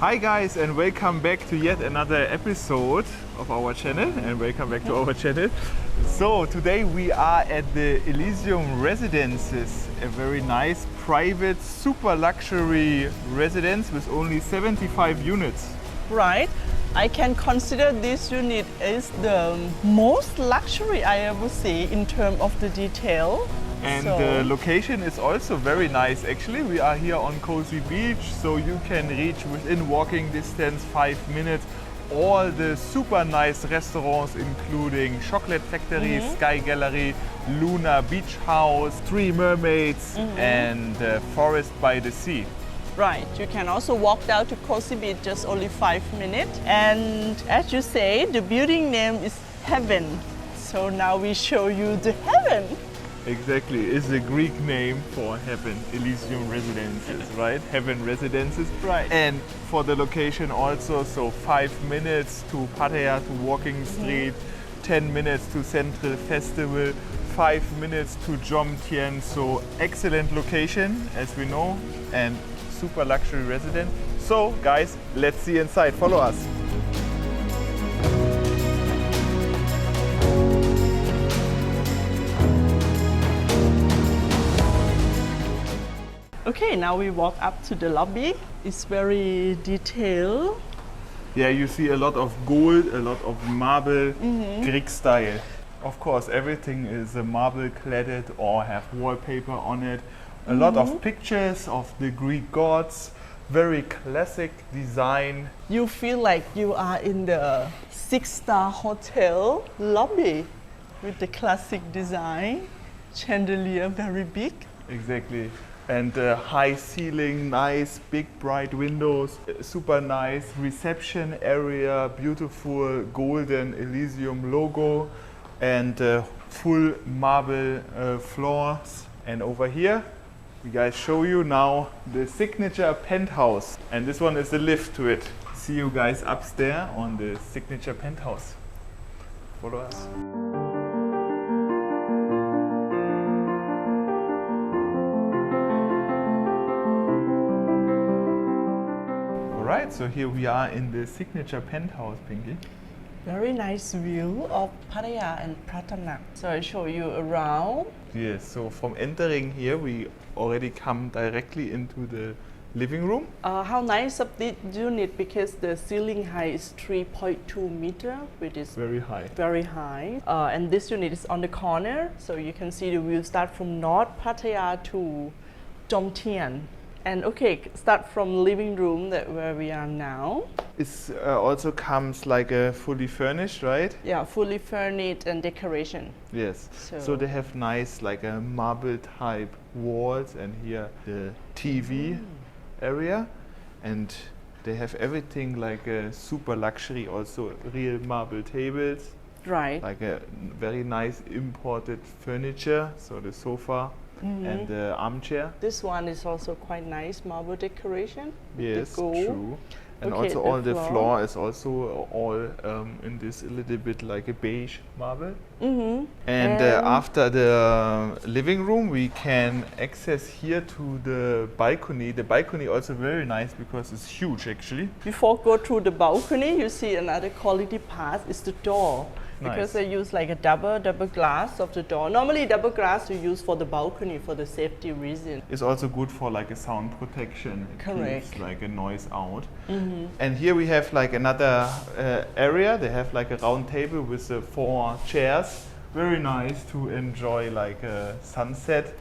Hi guys, and welcome back to yet another episode of our channel, and welcome back to our channel. So today we are at the Elysium Residences, a very nice private super luxury residence with only 75 units. Right. I can consider this unit as the most luxury I ever see in terms of the detail. And the location is also very nice actually. We are here on Cozy Beach, so you can reach within walking distance 5 minutes all the super nice restaurants, including Chocolate Factory, Sky Gallery, Lunar Beach House, 3 Mermaids, and Forest by the Sea. Right, you can also walk down to Cozy Beach just only 5 minutes. And as you say, the building name is Heaven. So now we show you the Heaven. Exactly, it's the Greek name for Heaven, Elysium Residences, right? Heaven Residences. Right. And for the location also, so 5 minutes to Pattaya, to Walking Street, 10 minutes to Central Festival, 5 minutes to Jomtien. So excellent location, as we know, and super luxury residence. So guys, let's see inside, follow us. Okay, now we walk up to the lobby. It's very detailed. Yeah, you see a lot of gold, a lot of marble, Greek style. Of course, everything is marble cladded or have wallpaper on it. A lot of pictures of the Greek gods, very classic design. You feel like you are in the 6-star hotel lobby with the classic design, chandelier very big. Exactly. And high ceiling, nice big bright windows, super nice reception area, beautiful golden Elysium logo, and full marble floors. And over here, we guys show you now the signature penthouse. And this one is the lift to it. See you guys upstairs on the signature penthouse. Follow us. Alright, so here we are in the signature penthouse, Pinky. Very nice view of Pattaya and Pratumnak. So I show you around. Yes, so from entering here, we already come directly into the living room. How nice of this unit, because the ceiling height is 3.2 meter, which is Very high. very high. And this unit is on the corner, so you can see the view start from North Pattaya to Jomtien. And okay, start from living room that where we are now. It also comes like a fully furnished, right? Yeah, fully furnished and decoration. Yes. So- So they have nice like a marble type walls, and here the TV area, and they have everything like a super luxury, also real marble tables, Right. like a very nice imported furniture, so the sofa and the armchair. This one is also quite nice marble decoration. with the Yes, gold. true. And Okay, also the all the floor. floor is also all in this a little bit like a beige marble. And after the living room, we can access here to the balcony. The balcony also very nice because it's huge actually. Before go through the balcony, you see another quality part is the door. Because Nice. they use like a double glass of the door. Normally double glass you use for the balcony for the safety reason. It's also good for like a sound protection. It Correct. keeps like a noise out. And here we have like another area. They have like a round table with 4 chairs. Very nice to enjoy like a sunset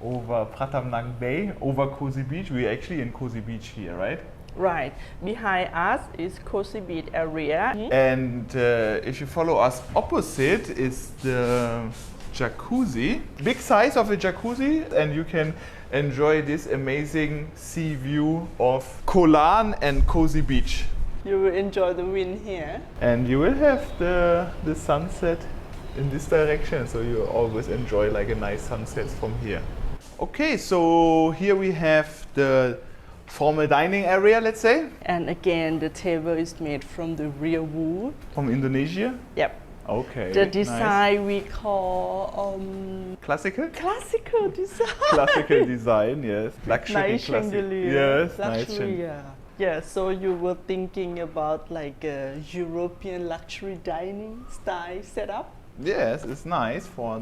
over Pratumnak Bay, over Cozy Beach. We're actually in Cozy Beach here, right? Right. Behind us is Cozy Beach area. And if you follow us opposite is the jacuzzi. Big size of the jacuzzi, and you can enjoy this amazing sea view of Koh Lan and Cozy Beach. You will enjoy the wind here. And you will have the sunset in this direction, so you always enjoy like a nice sunset from here. Okay, so here we have the formal dining area, let's say, And again, the table is made from the real wood. from Indonesia. Yep. Okay. The nice. design we call Classical? classical design. Classical design, yes. Luxury Nice classic. chandelier. Yes, nice Luxury, chandelier. yeah. Yeah, so you were thinking about like a European luxury dining style setup? Yes, it's nice for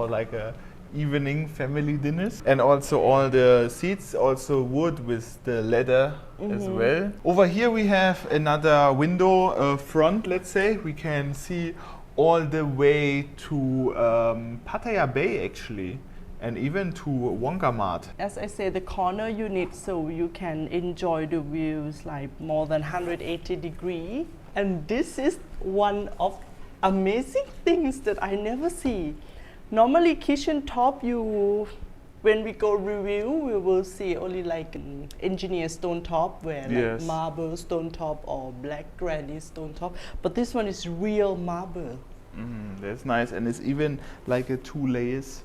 like a evening family dinners, and also all the seats also wood with the leather as well. Over here we have another window front. Let's say we can see all the way to Pattaya Bay actually, and even to Wongamat. As I say, the corner unit, so you can enjoy the views like more than 180 degree. And this is one of amazing things that I never see. Normally kitchen top, when we go review, we will see only like engineer stone top, where Yes. like marble stone top or black granite stone top. But this one is real marble. That's nice, and it's even like a 2 layers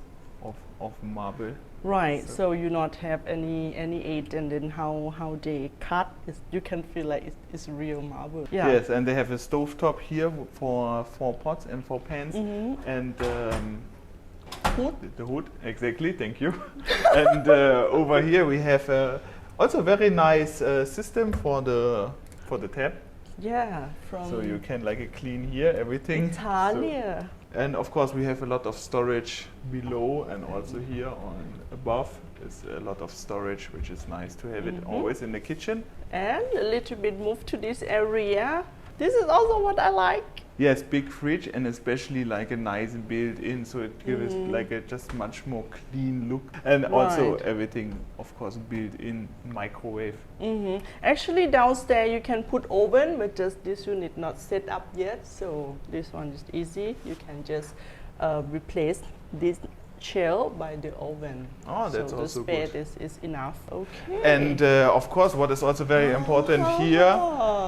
of marble. Right, so you not have any aid, and then how they cut, you can feel like it's real marble. Yeah. Yes, and they have a stove top here for pots and for pans, and Hood. the hood, exactly, thank you. And over here we have also a very nice system for the tap, Yeah, from so you can like clean here everything. Italia. So, and of course we have a lot of storage below, and also here on above is a lot of storage, which is nice to have it always in the kitchen. And a little bit move to this area. This is also what I like. Yes, big fridge, and especially like a nice built-in, so it gives like a just much more clean look, and also Right. everything, of course, built-in microwave. Actually downstairs you can put oven, but just this unit not set up yet, so this one is easy. You can just replace this shell by the oven. Oh, that's so also the space good. is enough. Okay. And of course, what is also very important here,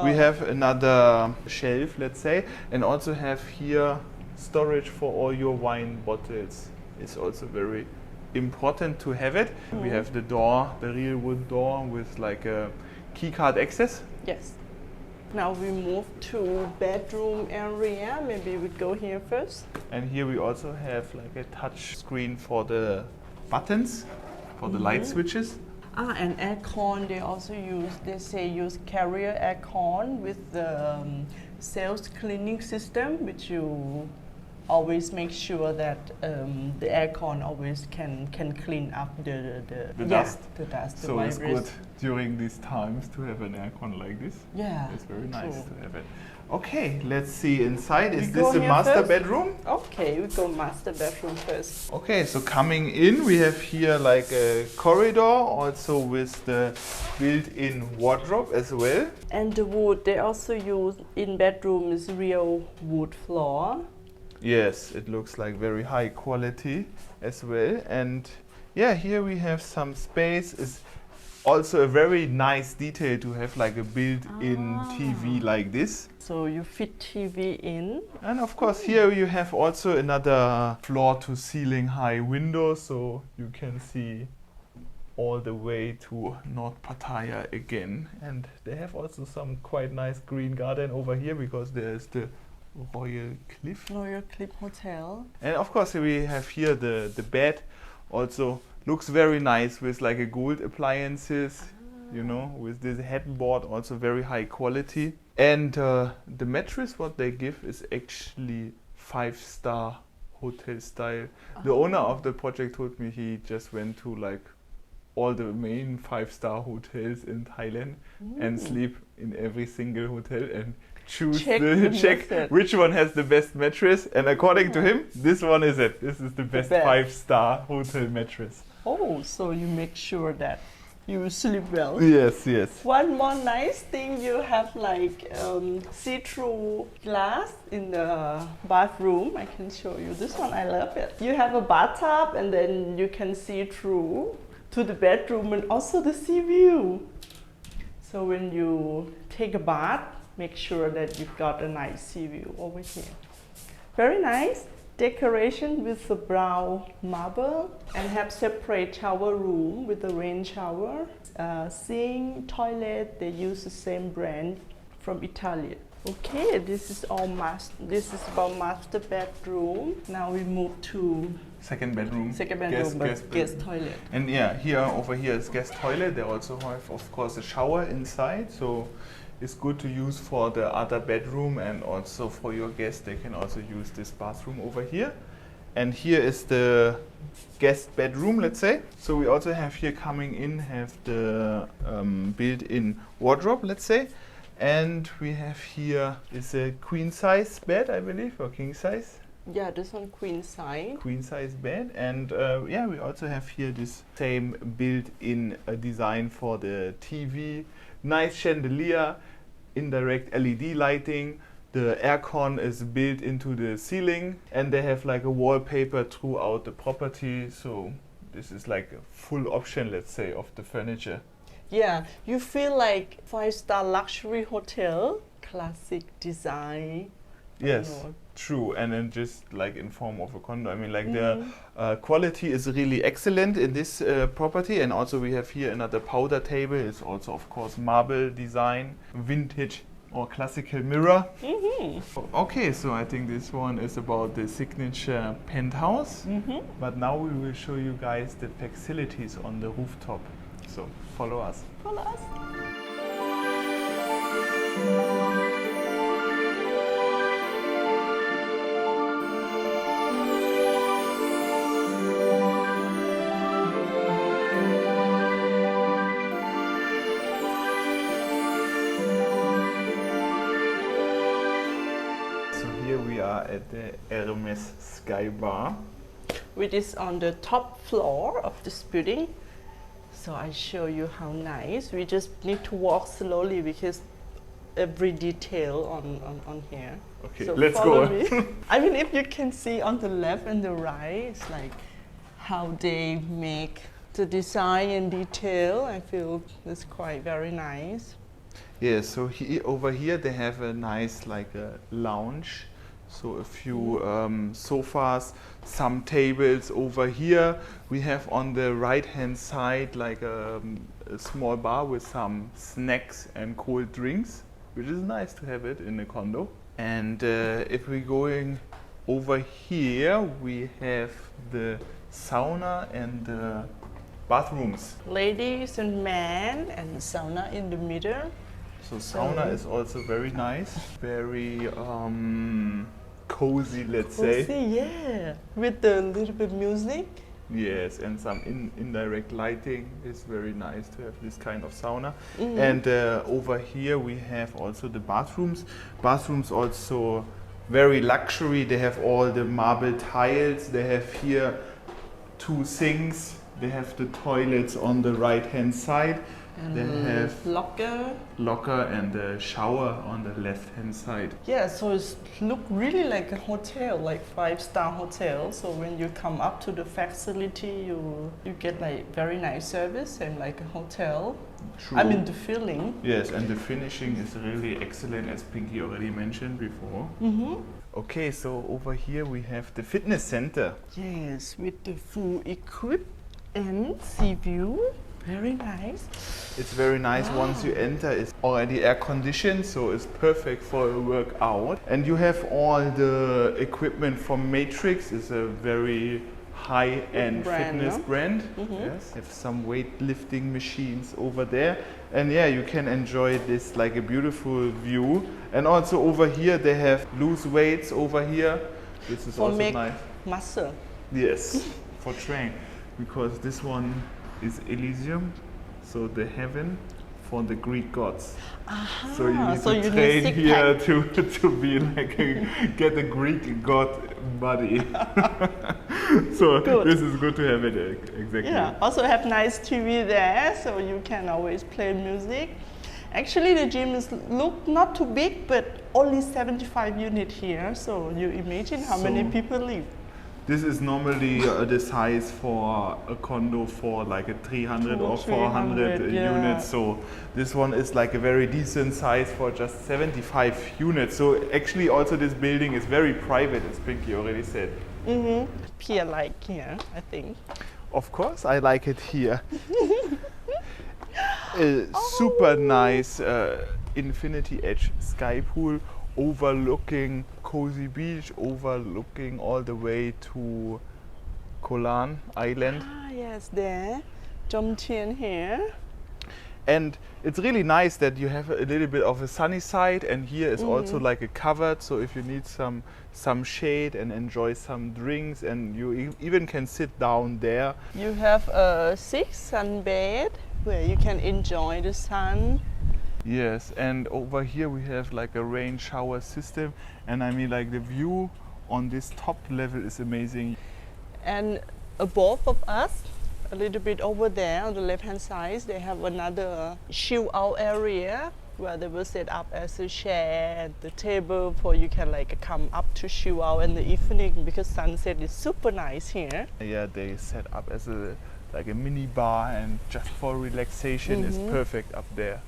we have another shelf, let's say, and also have here storage for all your wine bottles. It's also very important to have it. We have the door, the real wood door with like a key card access. Yes. Now we move to bedroom area. Maybe we go here first. And here we also have like a touch screen for the buttons, for the light switches. And aircon, they also use carrier aircon with the self-cleaning system, which you always make sure that the aircon always can clean up the dust. The dust. So it's good during these times to have an aircon like this. Yeah, It's very nice true. to have it. Okay, let's see inside. Is We this go a here master first? bedroom? Okay, we go master bedroom first. Okay, so coming in, we have here like a corridor, also with the built-in wardrobe as well. And the wood they also use in bedroom is real wood floor. Yes, it looks like very high quality as well. And yeah, here we have some space. It's also a very nice detail to have like a built-in TV like this. So you fit TV in. And of course here you have also another floor-to-ceiling high window, so you can see all the way to North Pattaya again. And they have also some quite nice green garden over here, because there's the Royal Cliff. Royal Cliff Hotel. And of course we have here the bed, also looks very nice with like a gold appliances, you know, with this headboard, also very high quality. And the mattress what they give is actually 5-star hotel style. The owner of the project told me he just went to like all the main 5-star hotels in Thailand and sleep in every single hotel and check which one has the best mattress, and according to him, this one is it. This is the best 5-star hotel mattress. Oh, so you make sure that you sleep well. Yes, yes. One more nice thing, you have like see-through glass in the bathroom. I can show you. This one, I love it. You have a bathtub, and then you can see through to the bedroom and also the sea view. So when you take a bath, make sure that you've got a nice sea view over here. Very nice. Decoration with the brown marble, and have separate shower room with the rain shower. Sink, toilet, they use the same brand from Italy. Okay, this is this is about master bedroom. Now we move to Second bedroom. Guest toilet. And yeah, over here is guest toilet. They also have, of course, a shower inside. So it's good to use for the other bedroom, and also for your guests. They can also use this bathroom over here. And here is the guest bedroom, let's say. So we also have here coming in, have the built-in wardrobe, let's say. And we have here is a queen size bed, I believe, or king size. Yeah, this one queen size. Queen size bed. And yeah, we also have here this same built-in design for the TV. Nice chandelier, indirect LED lighting. The aircon is built into the ceiling, and they have like a wallpaper throughout the property. So this is like a full option, let's say, of the furniture. Yeah, you feel like 5-star luxury hotel, classic design. Yes, true. And then just like in form of a condo. I mean, like the quality is really excellent in this property. And also we have here another powder table. It's also, of course, marble design, vintage or classical mirror. Okay, so I think this one is about the signature penthouse. But now we will show you guys the facilities on the rooftop. So follow us. Follow us. At the Hermes Skybar, which is on the top floor of this building. So I show you how nice. We just need to walk slowly because every detail on here. Okay, so let's follow go. Me. I mean, if you can see on the left and the right, it's like how they make the design and detail. I feel it's quite very nice. Yeah, so over here they have a nice like a lounge. So a few sofas, some tables over here. We have on the right hand side like a small bar with some snacks and cold drinks, which is nice to have it in a condo. And if we're going over here, we have the sauna and the bathrooms. Ladies and men, and sauna in the middle. So sauna is also very nice, very cozy, let's say. Yeah, with a little bit music. Yes, and some indirect lighting. It's very nice to have this kind of sauna. And over here we have also the bathrooms. Bathrooms also very luxury. They have all the marble tiles. They have here 2 sinks. They have the toilets on the right hand side. And they have locker and a shower on the left hand side. Yeah, so it looks really like a hotel, like 5-star hotel. So when you come up to the facility, you get like very nice service and like a hotel. True. I mean the feeling. Yes, and the finishing is really excellent, as Pinky already mentioned before. Okay, so over here we have the fitness center. Yes, with the full equip and sea view. Very nice. It's very nice. Once you enter, it's already air conditioned, so it's perfect for a workout. And you have all the equipment from Matrix. It's a very high-end fitness brand. Yes, have some weightlifting machines over there. And yeah, you can enjoy this like a beautiful view. And also over here, they have loose weights over here. This is for also make nice. Muscle. Yes, for train, because this one is Elysium, so the heaven for the Greek gods. So you need to train here to be like get a Greek god body. So good. This is good to have it exactly. Yeah, also have nice TV there, so you can always play music. Actually, the gym look not too big, but only 75 units here. So you imagine how many people live. This is normally the size for a condo for like a 300 or 400 units. So this one is like a very decent size for just 75 units. So actually also this building is very private, as Pinky already said. Pier like here, I think. Of course, I like it here. Super nice infinity edge sky pool overlooking cozy beach, overlooking all the way to Kolan Island. Ah, yes, there. Jomtien here. And it's really nice that you have a little bit of a sunny side, and here is also like a covered, so if you need some shade and enjoy some drinks, and you even can sit down there. You have a 6 sun bed where you can enjoy the sun. Yes, and over here we have like a rain shower system, and I mean like the view on this top level is amazing. And above of us, a little bit over there on the left hand side, they have another chill out area where they will set up as a chair and the table for you can like come up to chill out in the evening, because sunset is super nice here. Yeah, they set up as like a mini bar, and just for relaxation is perfect up there.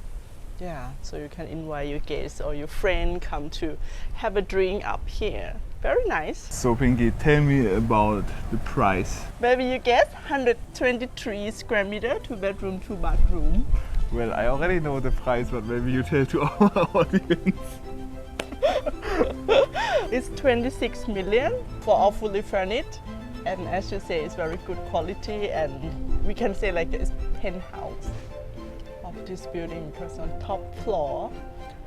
Yeah, so you can invite your guests or your friend come to have a drink up here. Very nice. So Pinky, tell me about the price. Maybe you guess 123 square meter, 2 bedroom, 2 bathroom. Well, I already know the price, but maybe you tell to our audience. It's 26 million for all fully furnished, and as you say, it's very good quality, and we can say like it's penthouse of this building, because on top floor,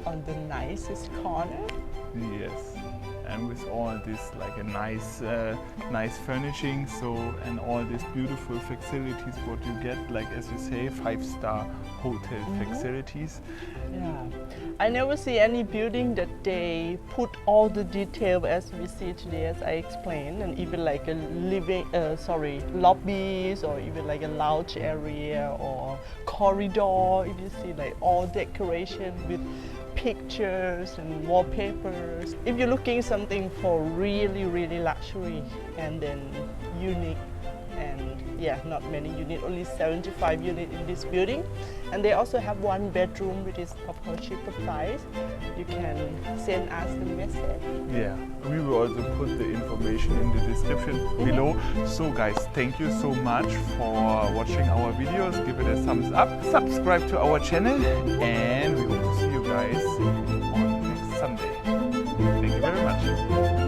on the nicest corner. Yes, and with all this like a nice furnishing, so, and all these beautiful facilities what you get, like as you say, 5-star hotel facilities. Yeah, I never see any building that they put all the detail as we see today, as I explained, and even like a lobbies, or even like a lounge area or corridor. If you see like all decoration with pictures and wallpapers. If you're looking something for really luxury and then unique, and yeah, not many units, only 75 units in this building, and they also have 1 bedroom, which is of course cheaper price. You can send us the message. Yeah, we will also put the information in the description below. So guys, thank you so much for watching our videos. Give it a thumbs up, subscribe to our channel, and we hope to see you guys on next Sunday. Thank you very much.